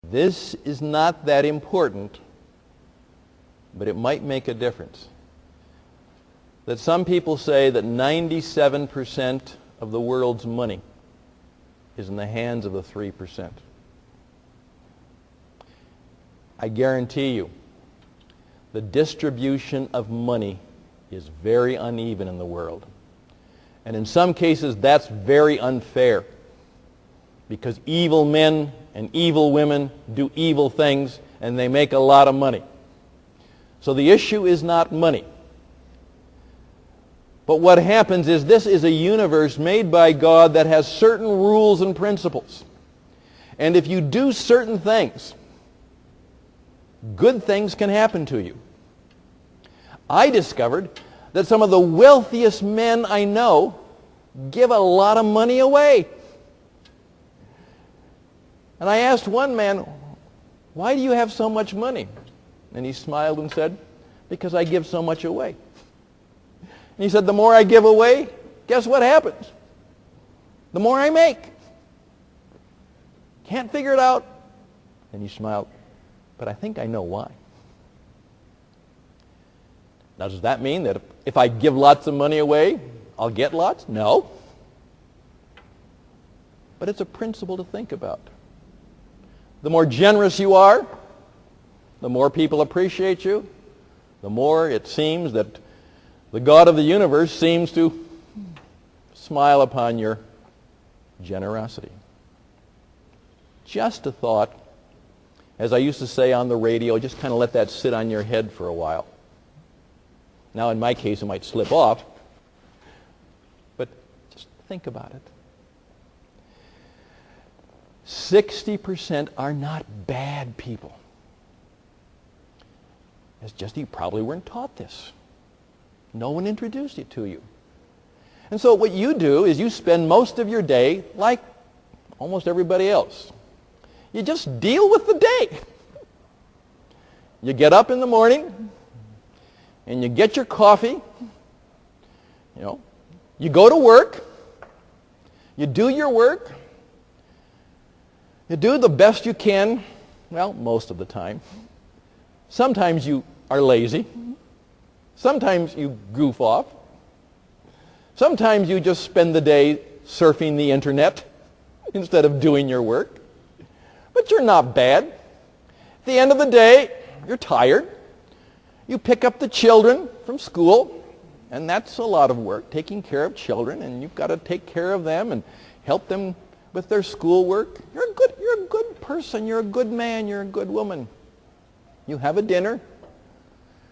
This is not that important, but it might make a difference. That some people say that 97% of the world's money is in the hands of the 3%. I guarantee you, the distribution of money is very uneven in the world. And in some cases, that's very unfair, because evil men and evil women do evil things, and they make a lot of money. So the issue is not money. But what happens is, this is a universe made by God that has certain rules and principles. And if you do certain things, good things can happen to you. I discovered that some of the wealthiest men I know give a lot of money away. And I asked one man, "Why do you have so much money?" And he smiled and said, "Because I give so much away." And he said, "The more I give away, guess what happens? The more I make." Can't figure it out. And he smiled, "But I think I know why." Now, does that mean that if I give lots of money away, I'll get lots? No. But it's a principle to think about. The more generous you are, the more people appreciate you, the more it seems that the God of the universe seems to smile upon your generosity. Just a thought. As I used to say on the radio, just kind of let that sit on your head for a while. Now, in my case, it might slip off, but just think about it. 60% are not bad people. It's just you probably weren't taught this. No one introduced it to you. And so what you do is you spend most of your day like almost everybody else. You just deal with the day. You get up in the morning and you get your coffee. You go to work. You do your work. You do the best you can, well, most of the time. Sometimes you are lazy. Sometimes you goof off. Sometimes you just spend the day surfing the internet instead of doing your work. But you're not bad. At the end of the day, you're tired. You pick up the children from school, and that's a lot of work, taking care of children, and you've got to take care of them and help them with their schoolwork. You're a good person. You're a good man. You're a good woman. You have a dinner,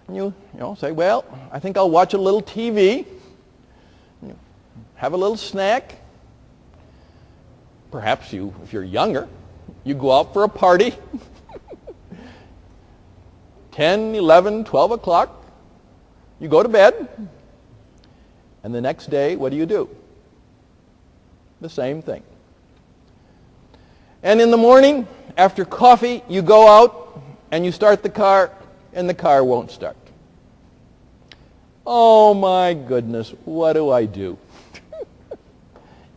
and you say, "Well, I think I'll watch a little TV." You have a little snack. Perhaps if you're younger, you go out for a party. 10, 11, 12 o'clock, you go to bed, and the next day, what do? The same thing. And in the morning, after coffee, you go out and you start the car, and the car won't start. Oh my goodness, what do?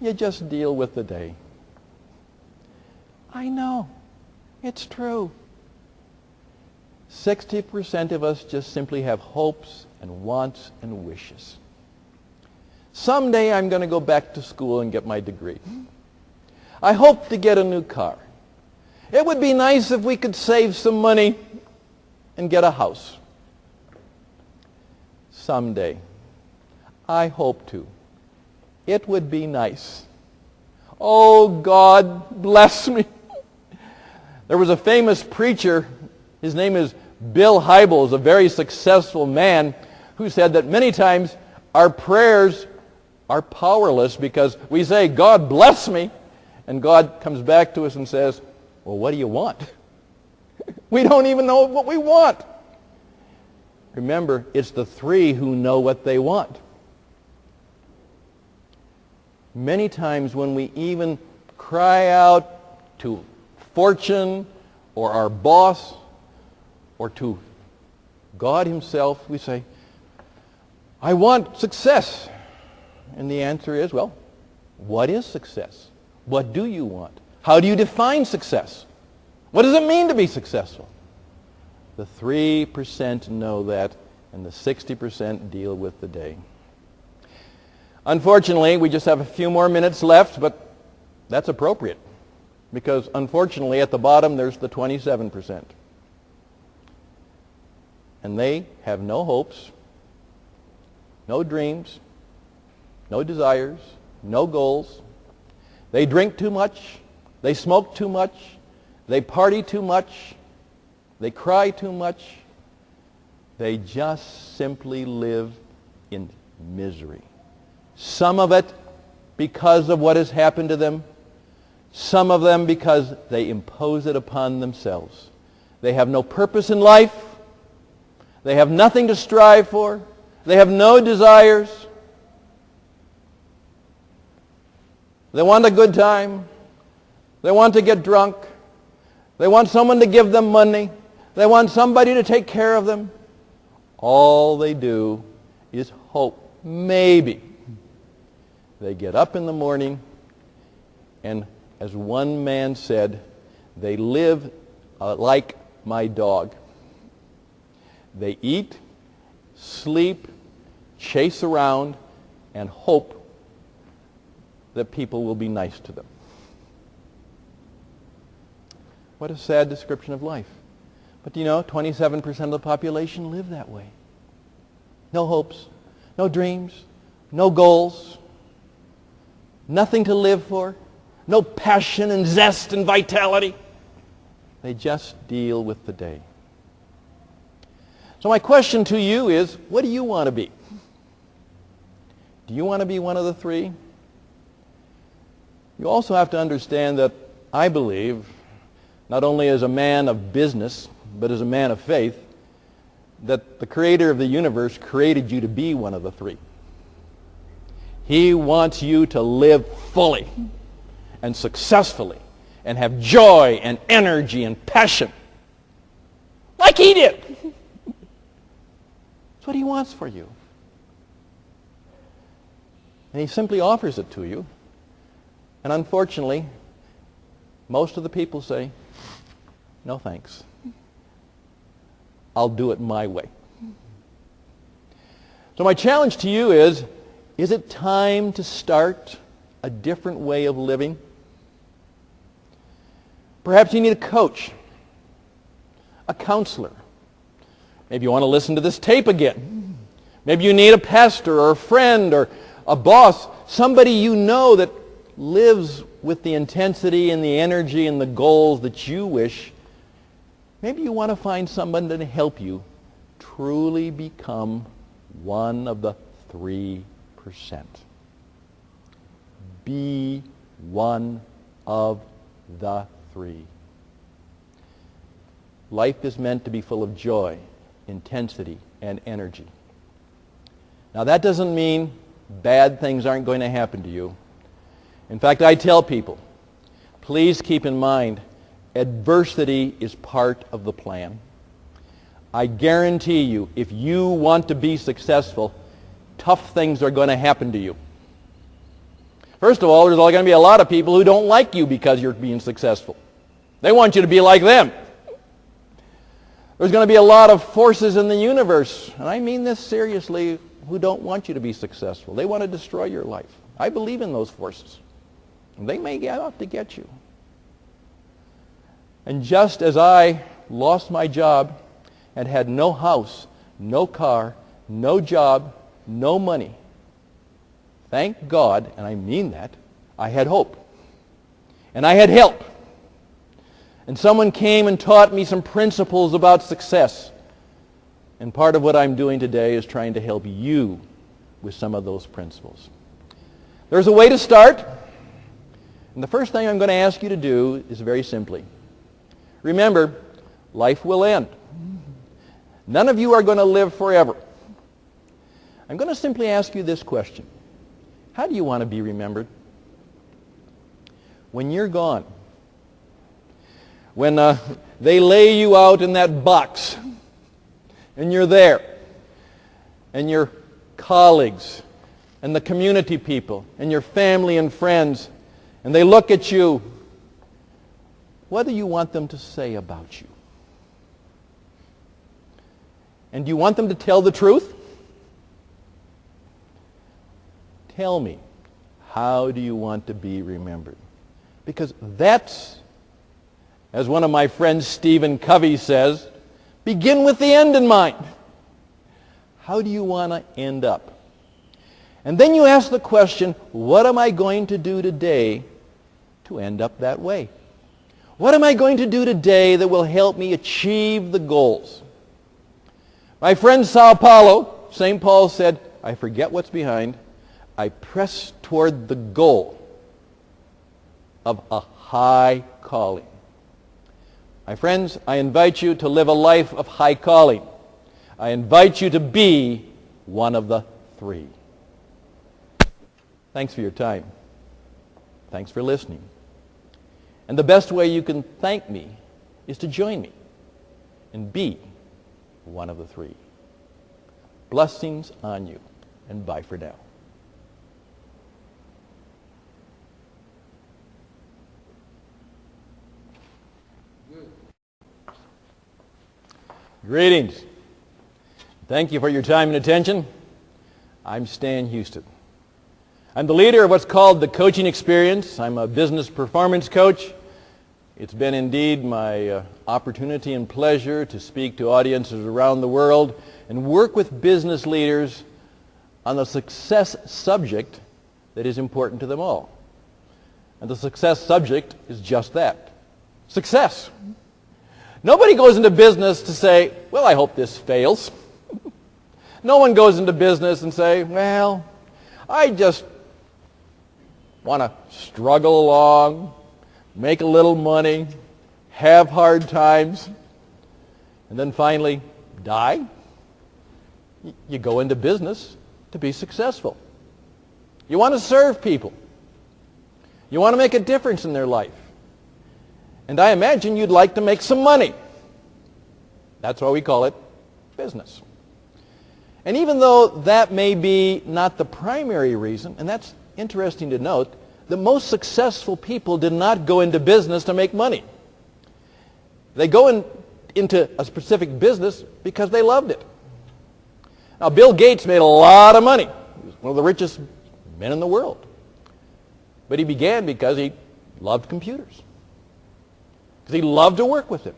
You just deal with the day. I know, it's true. 60% of us just simply have hopes and wants and wishes. Someday I'm going to go back to school and get my degree. I hope to get a new car. It would be nice if we could save some money and get a house. Someday. I hope to. It would be nice. Oh, God, bless me. There was a famous preacher. His name is Bill Hybels, a very successful man, who said that many times our prayers are powerless because we say, "God bless me," and God comes back to us and says, "Well, what do you want?" We don't even know what we want. Remember, it's the three who know what they want. Many times when we even cry out to fortune or our boss or to God himself, we say, "I want success." And the answer is, well, what is success? What do you want? How do you define success? What does it mean to be successful? The 3% know that, and the 60% deal with the day. Unfortunately, we just have a few more minutes left, but that's appropriate, because unfortunately at the bottom there's the 27%. And they have no hopes, no dreams, no desires, no goals. They drink too much, they smoke too much, they party too much, they cry too much. They just simply live in misery. Some of it because of what has happened to them, some of them because they impose it upon themselves. They have no purpose in life. They have nothing to strive for. They have no desires. They want a good time. They want to get drunk. They want someone to give them money. They want somebody to take care of them. All they do is hope. Maybe. They get up in the morning, and as one man said, they live like my dog. They eat, sleep, chase around, and hope that people will be nice to them. What a sad description of life. But do you know, 27% of the population live that way. No hopes, no dreams, no goals, nothing to live for, no passion and zest and vitality. They just deal with the day. So my question to you is, what do you want to be? Do you want to be one of the three? You also have to understand that I believe, not only as a man of business, but as a man of faith, that the Creator of the universe created you to be one of the three. He wants you to live fully and successfully and have joy and energy and passion like He did. That's what He wants for you. And He simply offers it to you. And unfortunately, most of the people say, no thanks. I'll do it my way. So my challenge to you is it time to start a different way of living? Perhaps you need a coach, a counselor. Maybe you want to listen to this tape again. Maybe you need a pastor or a friend or a boss, somebody you know that lives with the intensity and the energy and the goals that you wish. Maybe you want to find someone to help you truly become one of the 3%. Be one of the 3. Life is meant to be full of joy, intensity, and energy. Now that doesn't mean bad things aren't going to happen to you. In fact, I tell people, please keep in mind, adversity is part of the plan. I guarantee you, if you want to be successful, tough things are going to happen to you. First of all, there's going to be a lot of people who don't like you because you're being successful. They want you to be like them. There's going to be a lot of forces in the universe, and I mean this seriously, who don't want you to be successful. They want to destroy your life. I believe in those forces. They may get out to get you. And just as I lost my job and had no house, no car, no job, no money, thank God, and I mean that, I had hope. And I had help. And someone came and taught me some principles about success. And part of what I'm doing today is trying to help you with some of those principles. There's a way to start. And the first thing I'm going to ask you to do is very simply, remember, life will end. None of you are going to live forever. I'm going to simply ask you this question. How do you want to be remembered? When you're gone, when they lay you out in that box, and you're there, and your colleagues, and the community people, and your family and friends, and they look at you, What do you want them to say about you? And do you want them to tell the truth? Tell me, how do you want to be remembered? Because that's, as one of my friends Stephen Covey says, begin with the end in mind. How do you want to end up? And then you ask the question, what am I going to do today to end up that way? What am I going to do today that will help me achieve the goals? My friend Sao Paulo, St. Paul said, I forget what's behind. I press toward the goal of a high calling. My friends, I invite you to live a life of high calling. I invite you to be one of the three. Thanks for your time. Thanks for listening. And the best way you can thank me is to join me and be one of the three. Blessings on you, and bye for now. Greetings. Thank you for your time and attention. I'm Stan Houston. I'm the leader of what's called the Coaching Experience. I'm a business performance coach. It's been indeed my opportunity and pleasure to speak to audiences around the world and work with business leaders on the success subject that is important to them all. And the success subject is just that, success. Nobody goes into business to say, well, I hope this fails. No one goes into business and say, well, I just want to struggle along, make a little money, have hard times, and then finally die. You go into business to be successful. You want to serve people. You want to make a difference in their life. And I imagine you'd like to make some money. That's why we call it business. And even though that may be not the primary reason, and that's interesting to note, the most successful people did not go into business to make money. They go into a specific business because they loved it. Now, Bill Gates made a lot of money. He was one of the richest men in the world. But he began because he loved computers. Because he loved to work with them.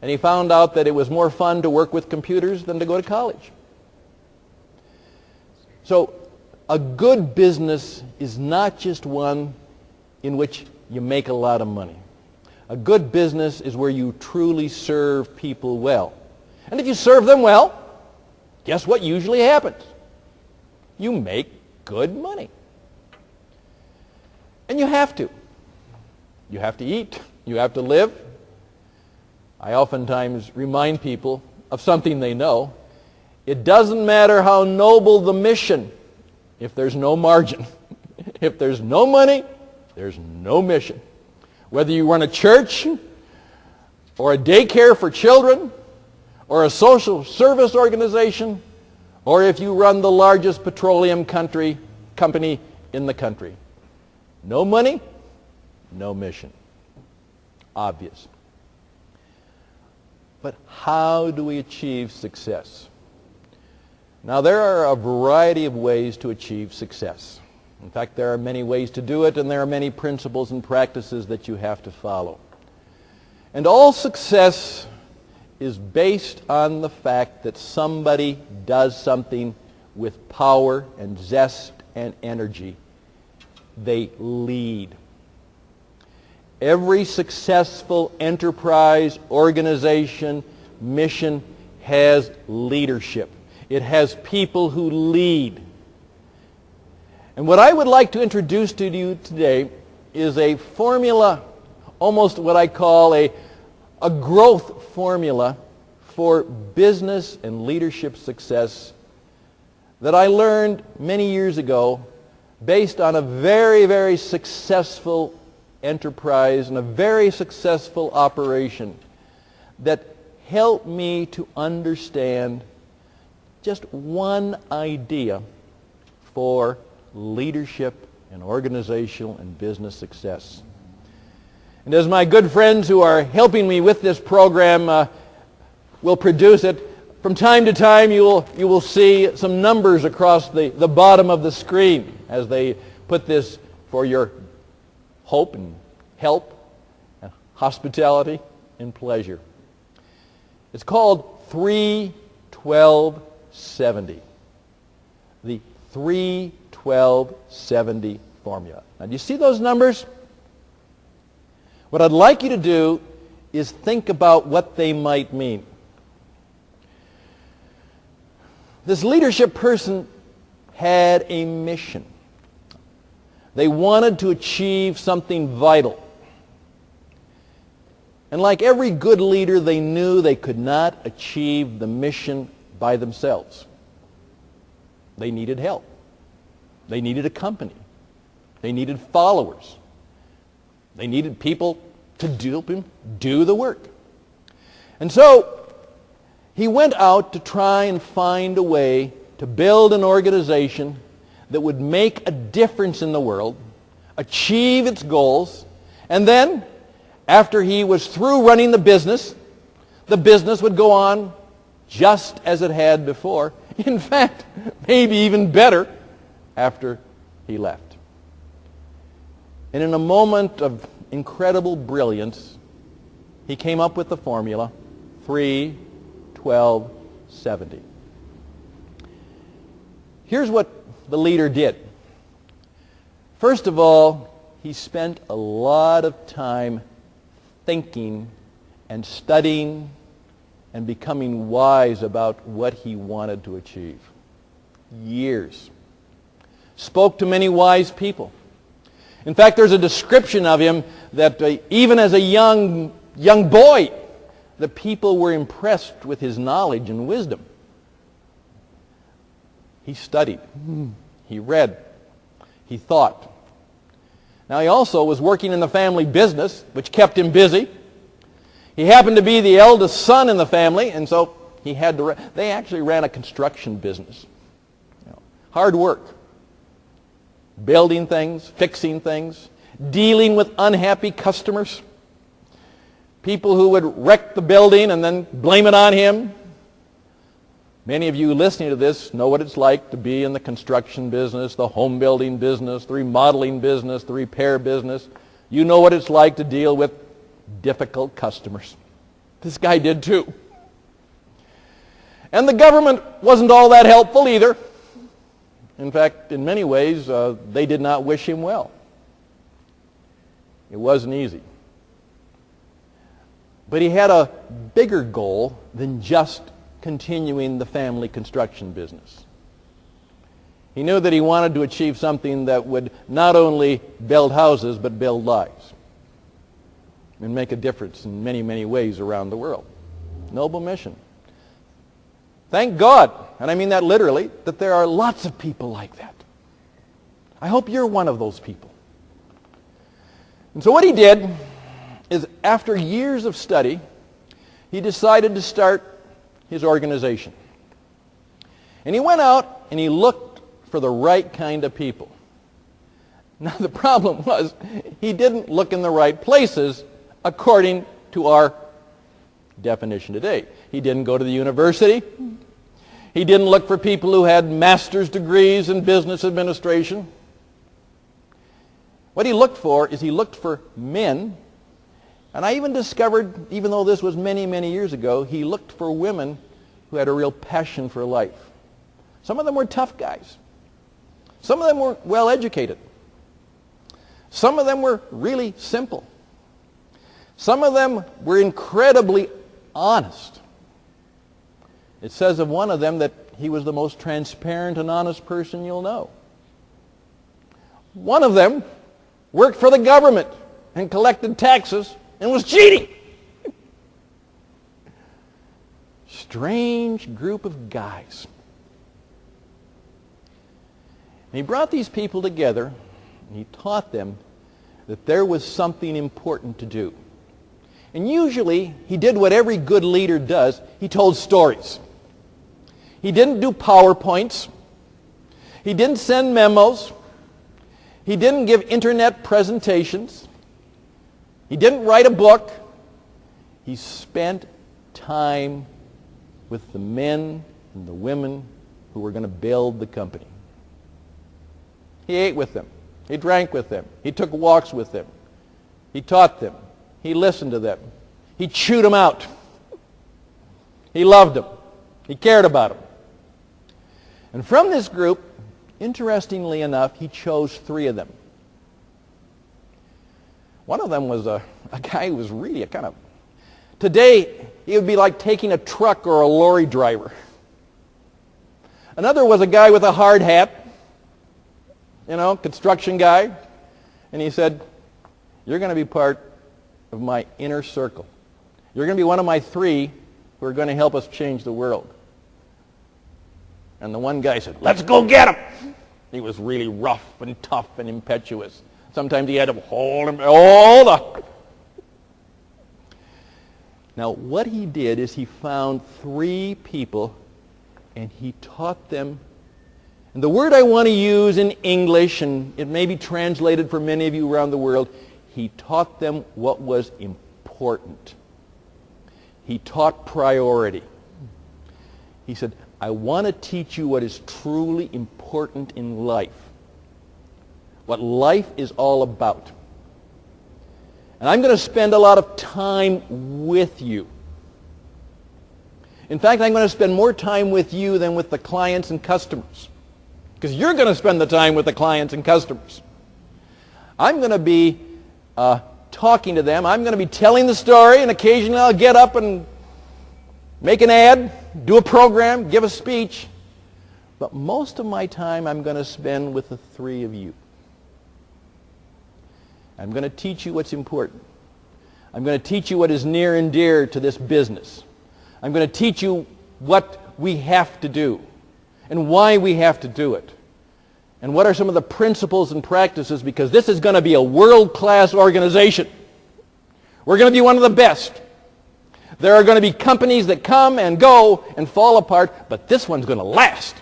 And he found out that it was more fun to work with computers than to go to college. So a good business is not just one in which you make a lot of money. A good business is where you truly serve people well. And if you serve them well, guess what usually happens? You make good money. And you have to. You have to eat. You have to live. I oftentimes remind people of something they know. It doesn't matter how noble the mission if there's no margin. If there's no money, there's no mission. Whether you run a church or a daycare for children or a social service organization or if you run the largest petroleum company in the country. No money, no mission. Obvious. But how do we achieve success? Now, there are a variety of ways to achieve success. In fact, there are many ways to do it, and there are many principles and practices that you have to follow. And all success is based on the fact that somebody does something with power and zest and energy. They lead. Every successful enterprise, organization, mission has leadership. It has people who lead. And what I would like to introduce to you today is a formula, almost what I call a growth formula for business and leadership success that I learned many years ago based on a very, very successful enterprise and a very successful operation that helped me to understand just one idea for leadership and organizational and business success. And as my good friends who are helping me with this program will produce it, from time to time you will see some numbers across the bottom of the screen as they put this for your hope and help and hospitality and pleasure. It's called 3-12-70. The 3-12-70 formula. Now, do you see those numbers? What I'd like you to do is think about what they might mean. This leadership person had a mission. They wanted to achieve something vital. And like every good leader, they knew they could not achieve the mission by themselves. They needed help. They needed a company. They needed followers. They needed people to help him do the work. And so he went out to try and find a way to build an organization that would make a difference in the world, achieve its goals, and then, after he was through running the business would go on just as it had before. In fact, maybe even better after he left. And in a moment of incredible brilliance, he came up with the formula 3-12-70. Here's what the leader did. First of all, he spent a lot of time thinking and studying and becoming wise about what he wanted to achieve. Years. Spoke to many wise people. In fact, there's a description of him that even as a young boy, the people were impressed with his knowledge and wisdom. He studied. He read. He thought. Now, he also was working in the family business, which kept him busy. He happened to be the eldest son in the family, and so he had to. They actually ran a construction business. Hard work. Building things, fixing things, dealing with unhappy customers, people who would wreck the building and then blame it on him. Many of you listening to this know what it's like to be in the construction business, the home building business, the remodeling business, the repair business. You know what it's like to deal with difficult customers. This guy did too. And the government wasn't all that helpful either. In fact, in many ways, they did not wish him well. It wasn't easy. But he had a bigger goal than just continuing the family construction business. He knew that he wanted to achieve something that would not only build houses, but build lives and make a difference in many, many ways around the world. Noble mission. Thank God, and I mean that literally, that there are lots of people like that. I hope you're one of those people. And so what he did is, after years of study, he decided to start his organization. And he went out and he looked for the right kind of people. Now the problem was, he didn't look in the right places according to our definition today. He didn't go to the university. He didn't look for people who had master's degrees in business administration. What he looked for is he looked for men, and I even discovered, even though this was many, many years ago, he looked for women who had a real passion for life. Some of them were tough guys. Some of them were well educated. Some of them were really simple. Some of them were incredibly honest. It says of one of them that he was the most transparent and honest person you'll know. One of them worked for the government and collected taxes and was cheating. Strange group of guys. And he brought these people together and he taught them that there was something important to do. And usually he did what every good leader does. He told stories. He didn't do PowerPoints. He didn't send memos. He didn't give internet presentations. He didn't write a book. He spent time with the men and the women who were going to build the company. He ate with them. He drank with them. He took walks with them. He taught them. He listened to them. He chewed them out. He loved them. He cared about them. And from this group, interestingly enough, he chose 3 of them. One of them was a guy who was really a kind of... Today, he would be like taking a truck or a lorry driver. Another was a guy with a hard hat, construction guy. And he said, you're going to be part of my inner circle. You're going to be one of my 3 who are going to help us change the world. And the one guy said, let's go get him. He was really rough and tough and impetuous. Sometimes he had to hold him. Hold up. Now, what he did is he found 3 people and he taught them. And the word I want to use in English, and it may be translated for many of you around the world, he taught them what was important. He taught priority. He said, I want to teach you what is truly important in life. What life is all about. And I'm going to spend a lot of time with you. In fact, I'm going to spend more time with you than with the clients and customers. Because you're going to spend the time with the clients and customers. I'm going to be talking to them. I'm going to be telling the story, and occasionally I'll get up and make an ad, do a program, give a speech. But most of my time I'm going to spend with the 3 of you. I'm going to teach you what's important. I'm going to teach you what is near and dear to this business. I'm going to teach you what we have to do and why we have to do it. And what are some of the principles and practices, because this is going to be a world-class organization. We're going to be one of the best. There are going to be companies that come and go and fall apart, but this one's going to last.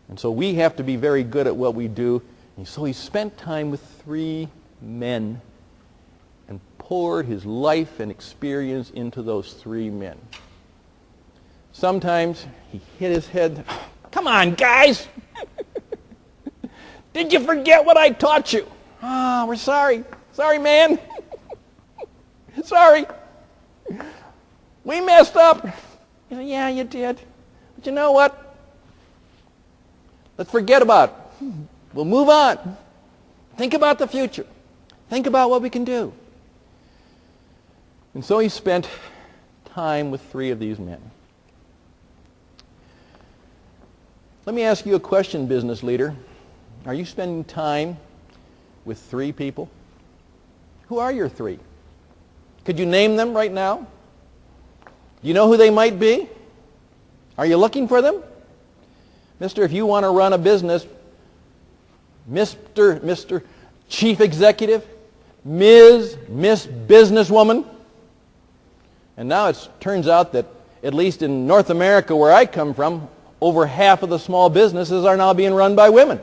And so we have to be very good at what we do. And so he spent time with 3 men and poured his life and experience into those 3 men. Sometimes he hit his head. Come on, guys. Did you forget what I taught you? Oh, we're sorry. Sorry, man. Sorry. We messed up. He said, yeah, you did. But you know what? Let's forget about it. We'll move on. Think about the future. Think about what we can do. And so he spent time with 3 of these men. Let me ask you a question, business leader. Are you spending time with 3 people? Who are your 3? Could you name them right now? Do you know who they might be? Are you looking for them? Mister, if you want to run a business, Mr. Chief Executive, Miss Businesswoman. And now it turns out that, at least in North America where I come from, over half of the small businesses are now being run by women.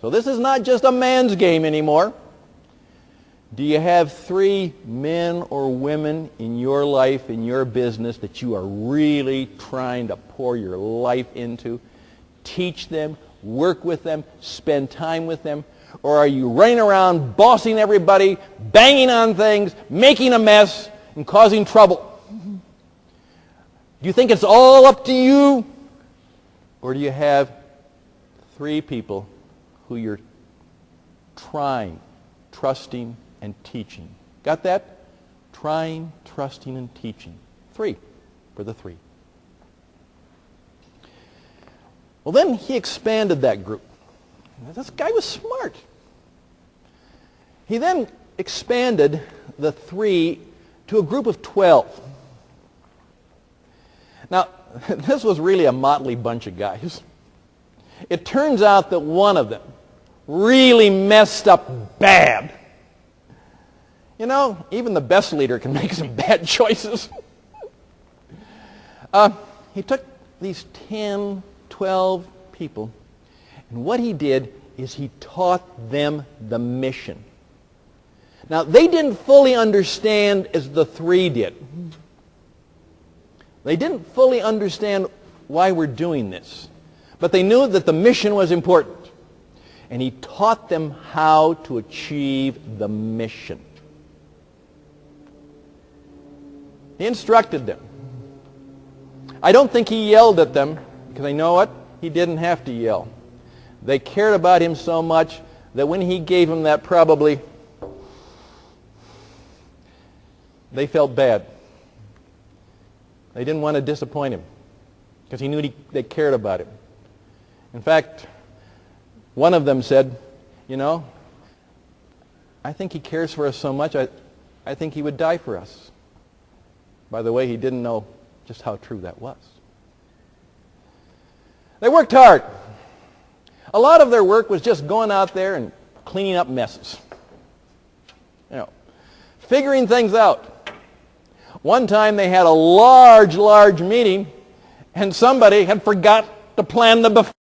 So this is not just a man's game anymore. Do you have 3 men or women in your life, in your business, that you are really trying to pour your life into? Teach them, work with them, spend time with them? Or are you running around bossing everybody, banging on things, making a mess, and causing trouble? Do you think it's all up to you? Or do you have 3 people who you're trying, trusting, and teaching? Got that? Trying, trusting, and teaching. 3 for the 3. Well, then he expanded that group. This guy was smart. He then expanded the 3 to a group of 12. Now, this was really a motley bunch of guys. It turns out that one of them really messed up bad. You know, even the best leader can make some bad choices. He took these 10, 12 people, and what he did is he taught them the mission. Now, they didn't fully understand as the three did. They didn't fully understand why we're doing this. But they knew that the mission was important. And he taught them how to achieve the mission. He instructed them. I don't think he yelled at them, because you know what? He didn't have to yell. They cared about him so much that when he gave them that, probably they felt bad. They didn't want to disappoint him, because he knew they cared about him. In fact, one of them said, you know, I think he cares for us so much, I think he would die for us. By the way, he didn't know just how true that was. They worked hard. A lot of their work was just going out there and cleaning up messes. You know, figuring things out. One time they had a large meeting, and somebody had forgot to plan the buffet.